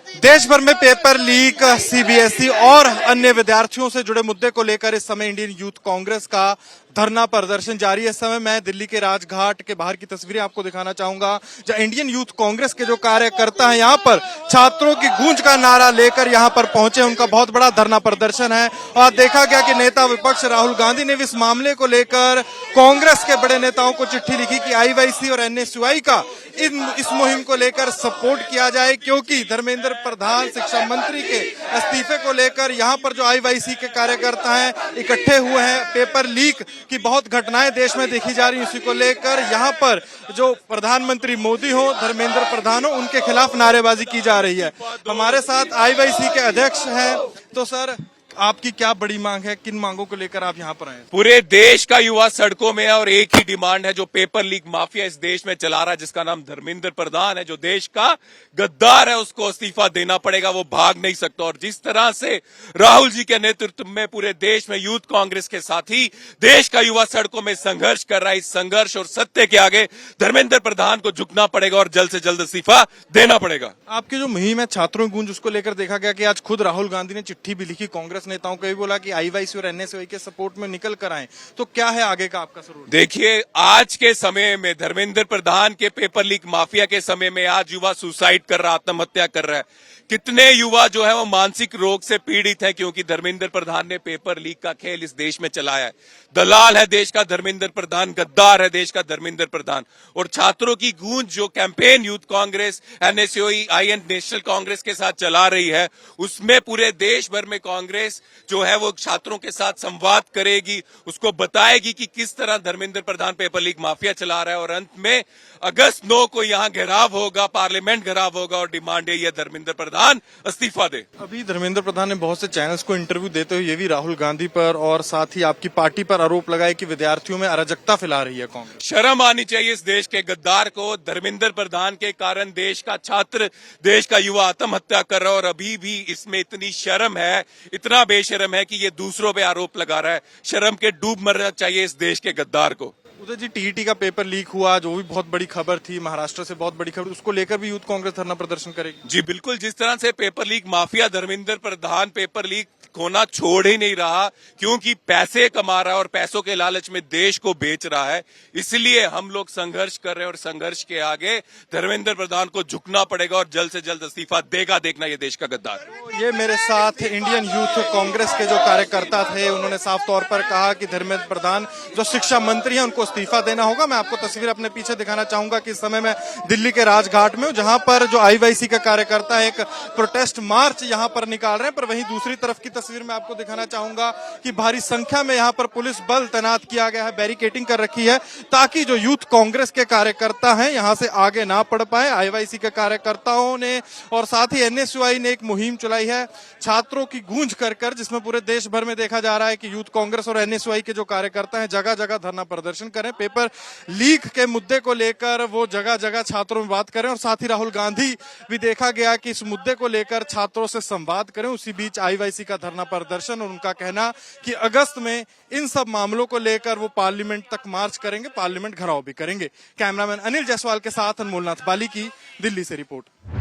देश भर में पेपर लीक, सीबीएसई और अन्य विद्यार्थियों से जुड़े मुद्दे को लेकर इस समय इंडियन यूथ कांग्रेस का धरना प्रदर्शन जारी है। इस समय मैं दिल्ली के राजघाट के बाहर की तस्वीरें आपको दिखाना चाहूंगा, जहां इंडियन यूथ कांग्रेस के जो कार्यकर्ता हैं यहाँ पर छात्रों की गूंज का नारा लेकर यहाँ पर पहुंचे। उनका बहुत बड़ा धरना प्रदर्शन है और देखा गया कि नेता विपक्ष राहुल गांधी ने भी इस मामले को लेकर कांग्रेस के बड़े नेताओं को चिट्ठी लिखी कि आईवाईसी और एनएसयूआई का इस मुहिम को लेकर सपोर्ट किया जाए, क्योंकि धर्मेंद्र प्रधान शिक्षा मंत्री के इस्तीफे को लेकर यहाँ पर जो आईवाईसी के कार्यकर्ता हैं इकट्ठे हुए हैं। पेपर लीक की बहुत घटनाएं देश में देखी जा रही हैं, इसी को लेकर यहाँ पर जो प्रधानमंत्री मोदी हो, धर्मेंद्र प्रधान हो, उनके खिलाफ नारेबाजी की जा रही है। हमारे साथ आईवाईसी के अध्यक्ष हैं, तो सर आपकी क्या बड़ी मांग है, किन मांगों को लेकर आप यहाँ पर आए? पूरे देश का युवा सड़कों में है और एक ही डिमांड है जो पेपर लीक माफिया इस देश में चला रहा है, जिसका नाम धर्मेंद्र प्रधान है, जो देश का गद्दार है, उसको इस्तीफा देना पड़ेगा। वो भाग नहीं सकता। और जिस तरह से राहुल जी के नेतृत्व में पूरे देश में यूथ कांग्रेस के साथ ही देश का युवा सड़कों में संघर्ष कर रहा है, इस संघर्ष और सत्य के आगे धर्मेंद्र प्रधान को झुकना पड़ेगा और जल्द से जल्द इस्तीफा देना पड़ेगा। आपकी जो मुहिम है छात्रों की गूंज, उसको लेकर देखा गया कि आज खुद राहुल गांधी ने चिट्ठी भी लिखी कांग्रेस नेताओं को भी बोला कि आईवाईसी और एनएसयूआई के सपोर्ट में निकल कर आए। तो क्या है आगे का आपका सरोकार? देखिए, आज के समय में धर्मेंद्र प्रधान के पेपर लीक माफिया के समय में आज युवा सुसाइड कर रहा, आत्महत्या कर रहा है। कितने युवा जो है वो मानसिक रोग से पीड़ित है, क्योंकि धर्मेंद्र प्रधान ने पेपर लीक का खेल इस देश में चलाया है। दलाल है देश का धर्मेंद्र प्रधान, गद्दार है देश का धर्मेंद्र प्रधान। और छात्रों की गूंज जो campaign Youth Congress, NSUI, IN National Congress के साथ चला रही है, उसमें पूरे देश भर में कांग्रेस जो है वो छात्रों के साथ संवाद करेगी, उसको बताएगी कि किस तरह Dharmendra Pradhan paper leak mafia चला रहा है। और अंत में अगस्त 9 को यहाँ घेराव होगा, पार्लियामेंट घेराव होगा और डिमांड है धर्मेंद्र प्रधान इस्तीफा दे। अभी धर्मेंद्र प्रधान ने बहुत से चैनल्स को इंटरव्यू देते हुए ये भी राहुल गांधी पर और साथ ही आपकी पार्टी पर आरोप लगाए कि विद्यार्थियों में अराजकता फैला रही है कांग्रेस। शर्म आनी चाहिए इस देश के गद्दार को। धर्मेंद्र प्रधान के कारण देश का छात्र, देश का युवा आत्महत्या कर रहा है और अभी भी इसमें इतनी शर्म है, इतना बेशर्म है कि ये दूसरों पे आरोप लगा रहा है। शर्म के डूब मरना चाहिए इस देश के गद्दार को। उदय जी, टीईटी का पेपर लीक हुआ, जो भी बहुत बड़ी खबर थी, महाराष्ट्र से बहुत बड़ी खबर, उसको लेकर भी यूथ कांग्रेस धरना प्रदर्शन करेगी? जी बिल्कुल। जिस तरह से paper leak mafia Dharmendra Pradhan paper leak होना छोड़ ही नहीं रहा, क्योंकि पैसे कमा रहा है और पैसों के लालच में देश को बेच रहा है, इसलिए हम लोग संघर्ष कर रहे हैं। और संघर्ष के आगे धर्मेंद्र प्रधान को झुकना पड़ेगा और जल्द से जल्द इस्तीफा देगा, देखना ये देश का गद्दार। ये मेरे साथ इंडियन यूथ कांग्रेस के जो कार्यकर्ता थे, उन्होंने साफ तौर पर कहा कि धर्मेंद्र प्रधान जो शिक्षा मंत्री हैं उनको इस्तीफा देना होगा। मैं आपको तस्वीर अपने पीछे दिखाना चाहूंगा कि इस समय मैं दिल्ली के राजघाट में हूं, जहां पर जो आईवाईसी का कार्यकर्ता एक प्रोटेस्ट मार्च यहां पर निकाल रहे हैं। पर वहीं दूसरी तरफ की तस्वीर में आपको दिखाना चाहूंगा कि भारी संख्या में यहां पर पुलिस बल तैनात किया गया है, बैरिकेडिंग कर रखी है, ताकि जो यूथ कांग्रेस के कार्यकर्ता हैं यहां से आगे ना बढ़ पाए। आईवाईसी के कार्यकर्ताओं ने और साथ ही एनएसयूआई ने एक मुहिम चलाई है छात्रों की गूंज कर, जिसमें पूरे देश भर में देखा जा रहा है कि यूथ कांग्रेस और एनएसयूआई के जो कार्यकर्ता हैं जगह जगह धरना प्रदर्शन करें, पेपर लीक के मुद्दे को लेकर वो जगह जगह छात्रों में बात करें। और साथ ही राहुल गांधी भी देखा गया कि इस मुद्दे को लेकर छात्रों से संवाद करें। उसी बीच आईवाईसी का धरना प्रदर्शन और उनका कहना कि अगस्त में इन सब मामलों को लेकर वो पार्लियामेंट तक मार्च करेंगे, पार्लियामेंट घेराव भी करेंगे। कैमरामैन अनिल जायसवाल के साथ अनमोल नाथ बाली की दिल्ली से रिपोर्ट।